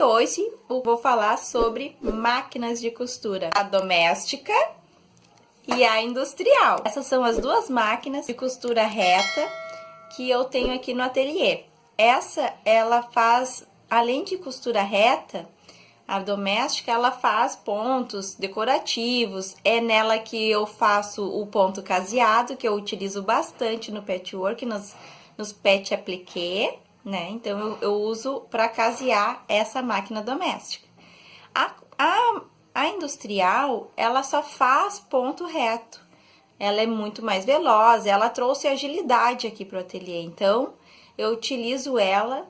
Hoje eu vou falar sobre máquinas de costura, a doméstica e a industrial. Essas são as duas máquinas de costura reta que eu tenho aqui no ateliê. Ela faz, além de costura reta, a doméstica, ela faz pontos decorativos. É nela que eu faço o ponto caseado, que eu utilizo bastante no patchwork, nos pet appliqué, né? Então, eu uso para casear essa máquina doméstica. A industrial, ela só faz ponto reto. Ela é muito mais veloz, ela trouxe agilidade aqui pro ateliê. Então, eu utilizo ela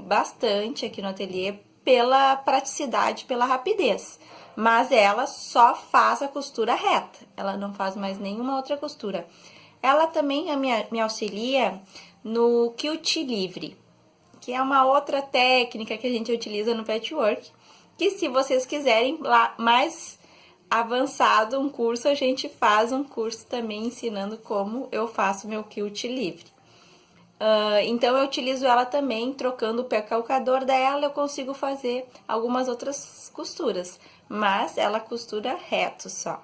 bastante aqui no ateliê pela praticidade, pela rapidez. Mas ela só faz a costura reta, ela não faz mais nenhuma outra costura. Ela também me auxilia no quilt livre, que é uma outra técnica que a gente utiliza no patchwork, que se vocês quiserem lá mais avançado um curso, a gente faz um curso também ensinando como eu faço meu quilt livre. Então, eu utilizo ela também, trocando o pé calcador dela, eu consigo fazer algumas outras costuras, mas ela costura reto só.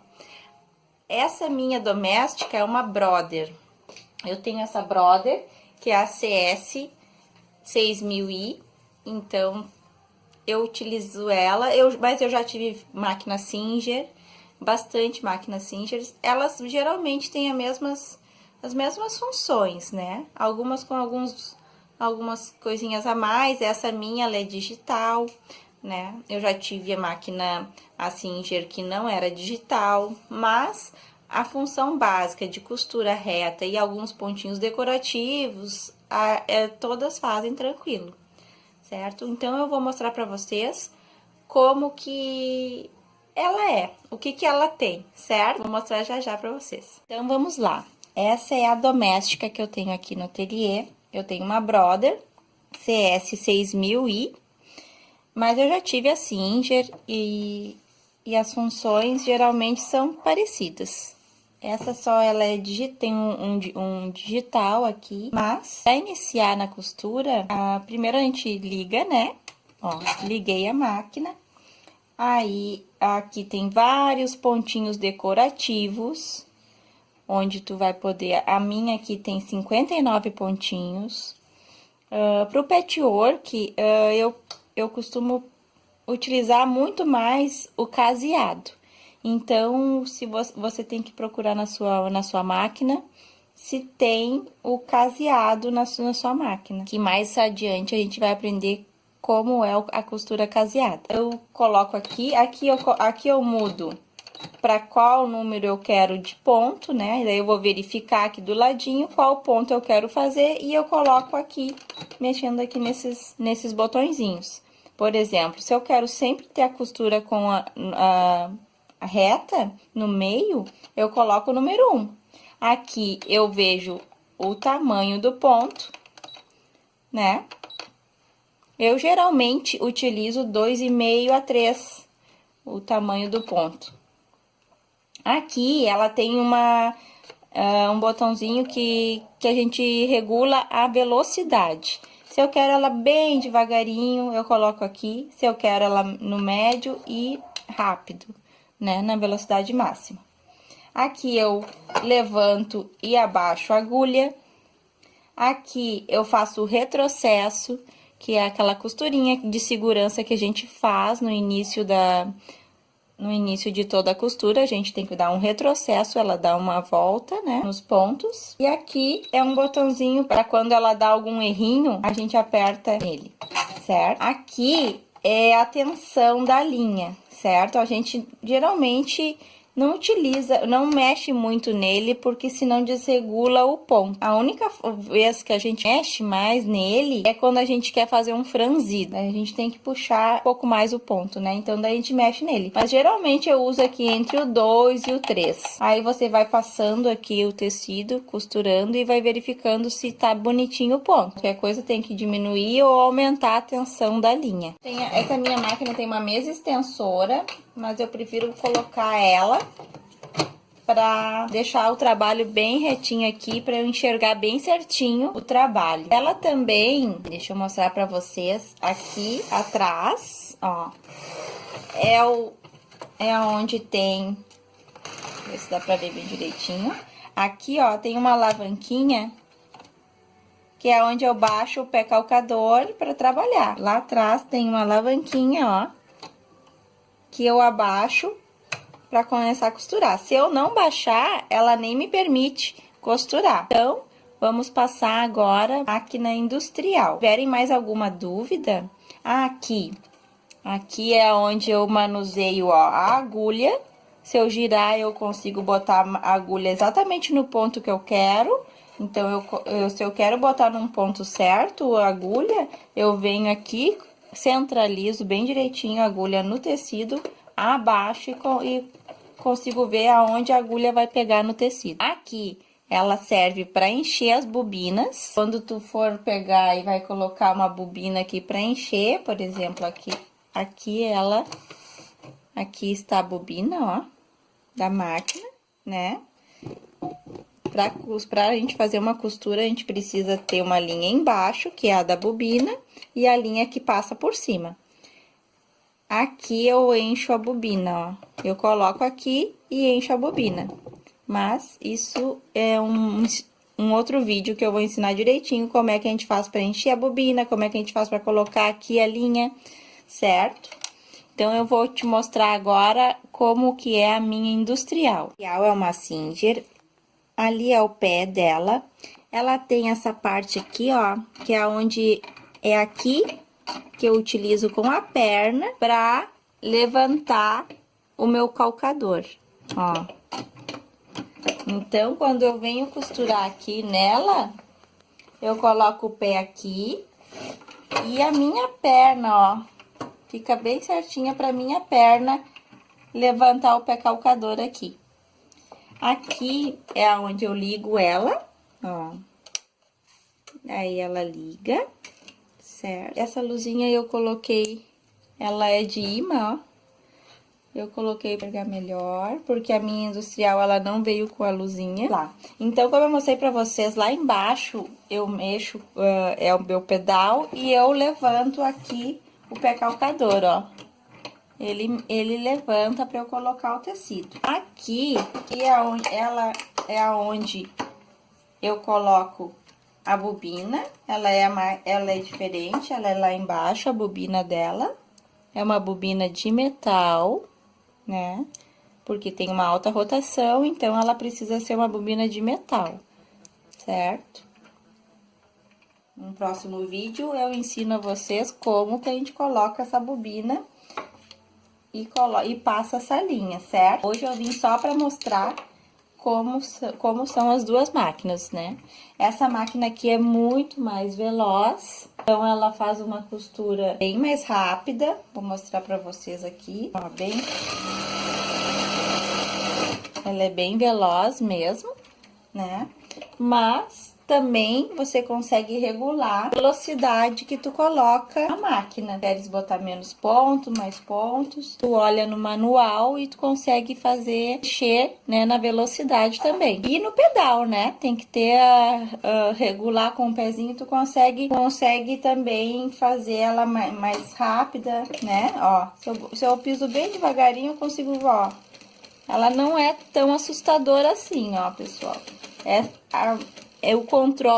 Essa minha doméstica é uma Brother. Eu tenho essa Brother, que é a CS 6000i, então eu utilizo ela, mas eu já tive máquina Singer, bastante máquina Singer. Elas geralmente têm as mesmas funções, né? Algumas com algumas coisinhas a mais. Essa minha, ela é digital, né? Eu já tive a máquina Singer que não era digital, mas a função básica de costura reta e alguns pontinhos decorativos, todas fazem tranquilo, certo? Então, eu vou mostrar pra vocês como que ela é, o que ela tem, certo? Vou mostrar já pra vocês. Então, vamos lá. Essa é a doméstica que eu tenho aqui no ateliê. Eu tenho uma Brother CS 6000i, mas eu já tive a Singer e as funções geralmente são parecidas. Essa só ela tem um digital aqui, mas para iniciar na costura, primeiro a gente liga, né? Ó, liguei a máquina. Aí, aqui tem vários pontinhos decorativos, onde tu vai poder... A minha aqui tem 59 pontinhos. Pro patchwork, eu costumo utilizar muito mais o caseado. Então, se você tem que procurar na sua máquina, se tem o caseado na sua máquina. Que mais adiante a gente vai aprender como é a costura caseada. Eu coloco aqui eu mudo para qual número eu quero de ponto, né? Daí eu vou verificar aqui do ladinho qual ponto eu quero fazer e eu coloco aqui, mexendo aqui nesses botõezinhos. Por exemplo, se eu quero sempre ter a costura com a reta no meio, eu coloco o número 1. Aqui eu vejo o tamanho do ponto, né? Eu geralmente utilizo 2,5 a 3, o tamanho do ponto. Aqui ela tem um botãozinho que a gente regula a velocidade. Se eu quero ela bem devagarinho, eu coloco aqui. Se eu quero ela no médio e rápido, né, na velocidade máxima. Aqui eu levanto e abaixo a agulha. Aqui eu faço o retrocesso, que é aquela costurinha de segurança que a gente faz no início de toda a costura. A gente tem que dar um retrocesso, ela dá uma volta, né, nos pontos. E aqui é um botãozinho para quando ela dá algum errinho, a gente aperta nele, certo? Aqui é a tensão da linha, certo? A gente geralmente não mexe muito nele, porque senão desregula o ponto. A única vez que a gente mexe mais nele é quando a gente quer fazer um franzido. A gente tem que puxar um pouco mais o ponto, né? Então, daí a gente mexe nele. Mas, geralmente, eu uso aqui entre o 2 e o 3. Aí, você vai passando aqui o tecido, costurando e vai verificando se tá bonitinho o ponto. Qualquer coisa tem que diminuir ou aumentar a tensão da linha. Essa minha máquina tem uma mesa extensora, mas eu prefiro colocar ela para deixar o trabalho bem retinho aqui, para eu enxergar bem certinho o trabalho. Ela também, deixa eu mostrar para vocês, aqui atrás, ó, é onde tem, ver se dá para ver bem direitinho. Aqui, ó, tem uma alavanquinha, que é onde eu baixo o pé calcador para trabalhar. Lá atrás tem uma alavanquinha, ó, que eu abaixo para começar a costurar. Se eu não baixar, ela nem me permite costurar. Então, vamos passar agora a máquina industrial. Se tiverem mais alguma dúvida, aqui é onde eu manuseio, ó, a agulha. Se eu girar, eu consigo botar a agulha exatamente no ponto que eu quero. Então, se eu quero botar num ponto certo a agulha, eu venho aqui, centralizo bem direitinho a agulha no tecido, abaixo e consigo ver aonde a agulha vai pegar no tecido. Aqui, ela serve para encher as bobinas. Quando tu for pegar e vai colocar uma bobina aqui para encher, por exemplo, aqui está a bobina, ó, da máquina, né? Pra gente fazer uma costura, a gente precisa ter uma linha embaixo, que é a da bobina, e a linha que passa por cima. Aqui eu encho a bobina, ó. Eu coloco aqui e encho a bobina. Mas isso é um outro vídeo que eu vou ensinar direitinho como é que a gente faz pra encher a bobina, como é que a gente faz pra colocar aqui a linha, certo? Então, eu vou te mostrar agora como que é a minha industrial. É uma Singer. Ali é o pé dela. Ela tem essa parte aqui, ó, que é onde é aqui que eu utilizo com a perna pra levantar o meu calcador, ó. Então, quando eu venho costurar aqui nela, eu coloco o pé aqui e a minha perna, ó, fica bem certinha pra minha perna levantar o pé calcador aqui. Aqui é onde eu ligo ela, ó. Aí, ela liga, certo? Essa luzinha eu coloquei, ela é de imã, ó. Eu coloquei pra pegar melhor, porque a minha industrial, ela não veio com a luzinha lá. Então, como eu mostrei pra vocês, lá embaixo eu mexo, é o meu pedal, e eu levanto aqui o pé calcador, ó. Ele levanta pra eu colocar o tecido. Aqui é aonde eu coloco a bobina. Ela é diferente, ela é lá embaixo, a bobina dela. É uma bobina de metal, né? Porque tem uma alta rotação, então ela precisa ser uma bobina de metal, certo? No próximo vídeo eu ensino a vocês como que a gente coloca essa bobina e passa essa linha, certo? Hoje eu vim só para mostrar como são as duas máquinas, né? Essa máquina aqui é muito mais veloz, então ela faz uma costura bem mais rápida. Vou mostrar para vocês aqui, ó, ela é bem veloz mesmo, né? Mas também você consegue regular a velocidade que tu coloca na máquina. Queres botar menos pontos, mais pontos, tu olha no manual e tu consegue mexer, né, na velocidade também. E no pedal, né? Tem que ter regular com o pezinho, tu consegue também fazer ela mais rápida, né? Ó, se eu piso bem devagarinho, eu consigo, ó. Ela não é tão assustadora assim, ó, pessoal.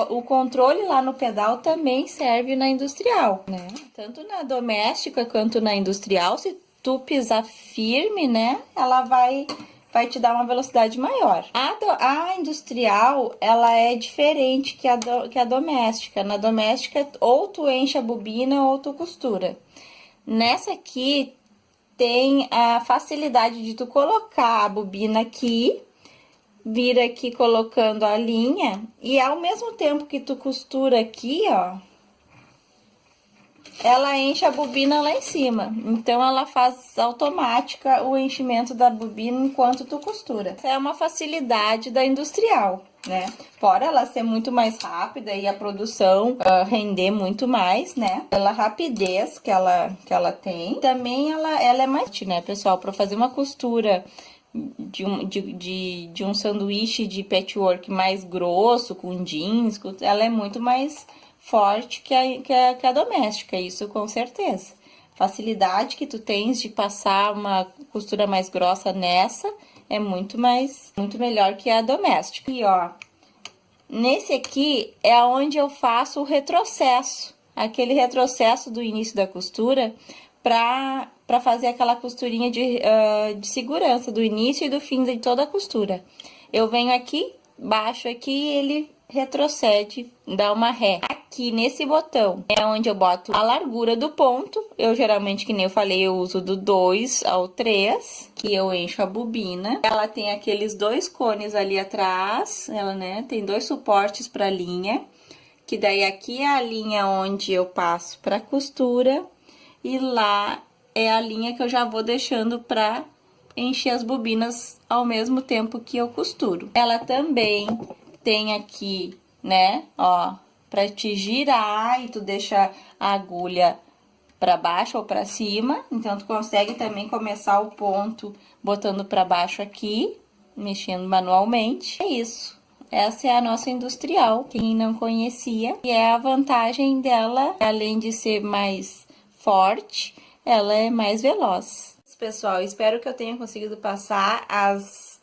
O controle lá no pedal também serve na industrial, né? Tanto na doméstica quanto na industrial, se tu pisar firme, né? Ela vai te dar uma velocidade maior. A industrial, ela é diferente que a doméstica. Na doméstica, ou tu enche a bobina ou tu costura. Nessa aqui, tem a facilidade de tu colocar a bobina aqui, vir aqui colocando a linha, e ao mesmo tempo que tu costura aqui, ó, ela enche a bobina lá em cima. Então, ela faz automática o enchimento da bobina enquanto tu costura. Essa é uma facilidade da industrial, né? Fora ela ser muito mais rápida e a produção render muito mais, né? Pela rapidez que ela tem. Também ela é mais, né, pessoal? Para fazer uma costura de um sanduíche de patchwork mais grosso, com jeans, ela é muito mais forte que a doméstica, isso com certeza. Facilidade que tu tens de passar uma costura mais grossa nessa é muito melhor que a doméstica. E ó, nesse aqui é onde eu faço o retrocesso, aquele retrocesso do início da costura pra fazer aquela costurinha de segurança do início e do fim de toda a costura. Eu venho aqui, baixo aqui e ele retrocede, dá uma ré. Aqui nesse botão é onde eu boto a largura do ponto. Eu geralmente, que nem eu falei, eu uso do 2 ao 3, que eu encho a bobina. Ela tem aqueles dois cones ali atrás, ela, né, tem dois suportes para linha, que daí aqui é a linha onde eu passo para costura e lá é a linha que eu já vou deixando para encher as bobinas ao mesmo tempo que eu costuro. Ela também tem aqui, né, ó, pra te girar e tu deixa a agulha pra baixo ou pra cima. Então, tu consegue também começar o ponto botando pra baixo aqui, mexendo manualmente. É isso. Essa é a nossa industrial, quem não conhecia. E é a vantagem dela, além de ser mais forte, ela é mais veloz. Pessoal, espero que eu tenha conseguido passar as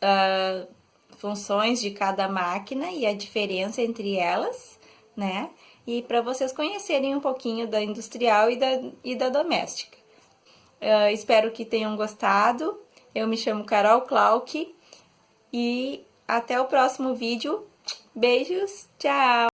funções de cada máquina e a diferença entre elas, né? E para vocês conhecerem um pouquinho da industrial e da doméstica. Espero que tenham gostado. Eu me chamo Carol Clauck e até o próximo vídeo. Beijos, tchau!